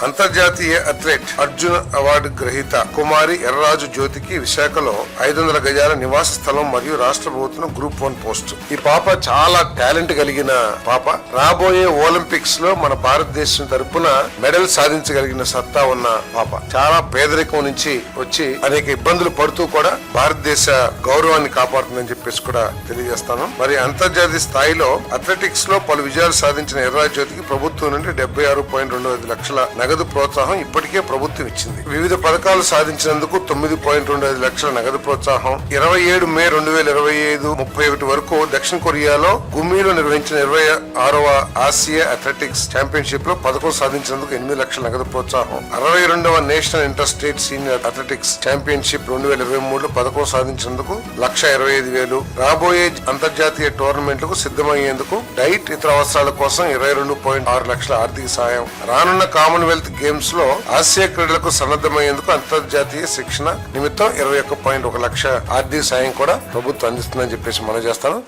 అంతర్జాతీయ athlete Arjuna award గ్రహీత కుమారి ఎర్రాజు జ్యోతికి విశాఖలో 500 గజాల నివాస స్థలం మరియు రాష్ట్ర ప్రభుత్వం గ్రూప్ 1 పోస్ట్. ఈ పాప చాలా టాలెంట్ కలిగిన పాప. రాబోయే ఒలింపిక్స్ లో మన భారతదేశం తరపున మెడల్ సాధించగలిగిన సత్తా ఉన్న పాప. చాలా పేదరికం నుంచి వచ్చి అనేక ఇబ్బందులు పడుతూ కూడా భారతదేశ గౌరవాన్ని కాపాడుతుందని చెప్పేసి కూడా తెలియజేస్తాను. మరి అంతర్జాతీయ స్థాయిలో అథ్లెటిక్స్ లో పలు విజయాలు సాధించిన ఎర్రాజు జ్యోతికి ప్రభుత్వం నుండి 76.25 లక్షల నగదు ప్రోత్సాహం ఇప్పటికే ప్రభుత్వం ఇచ్చింది. వివిధ పథకాలు సాధించినందుకు 9.25 లక్షల నగదు ప్రోత్సాహం. 27 మే 2025 31 వరకు దక్షిణ కొరియాలో గుమ్మీలో నిర్వహించిన 26వ ఆసియా అథ్లెటిక్స్ ఛాంపియన్షిప్ లో పథకం సాధించినందుకు 8 లక్షల నగదు ప్రోత్సాహం. 62వ national inter state senior athletics championship 2023 లో పథకం సాధించినందుకు 1,25,000. రాబోయే అంతర్జాతీయ టోర్నమెంట్లకు సిద్ధమయ్యేందుకు డైట్ ఇతర అవసరాల కోసం 22.6 లక్షల ఆర్థిక సాయం. రానున్న కామన్వెల్త్ గేమ్స్ లో ఆసియా క్రీడలకు సన్నద్ధమయ్యేందుకు అంతర్జాతీయ శిక్షణ నిమిత్తం 21.1 లక్ష ఆర్థిక సాయం కూడా ప్రభుత్వం అందిస్తుందని చెప్పేసి మనం చేస్తాను.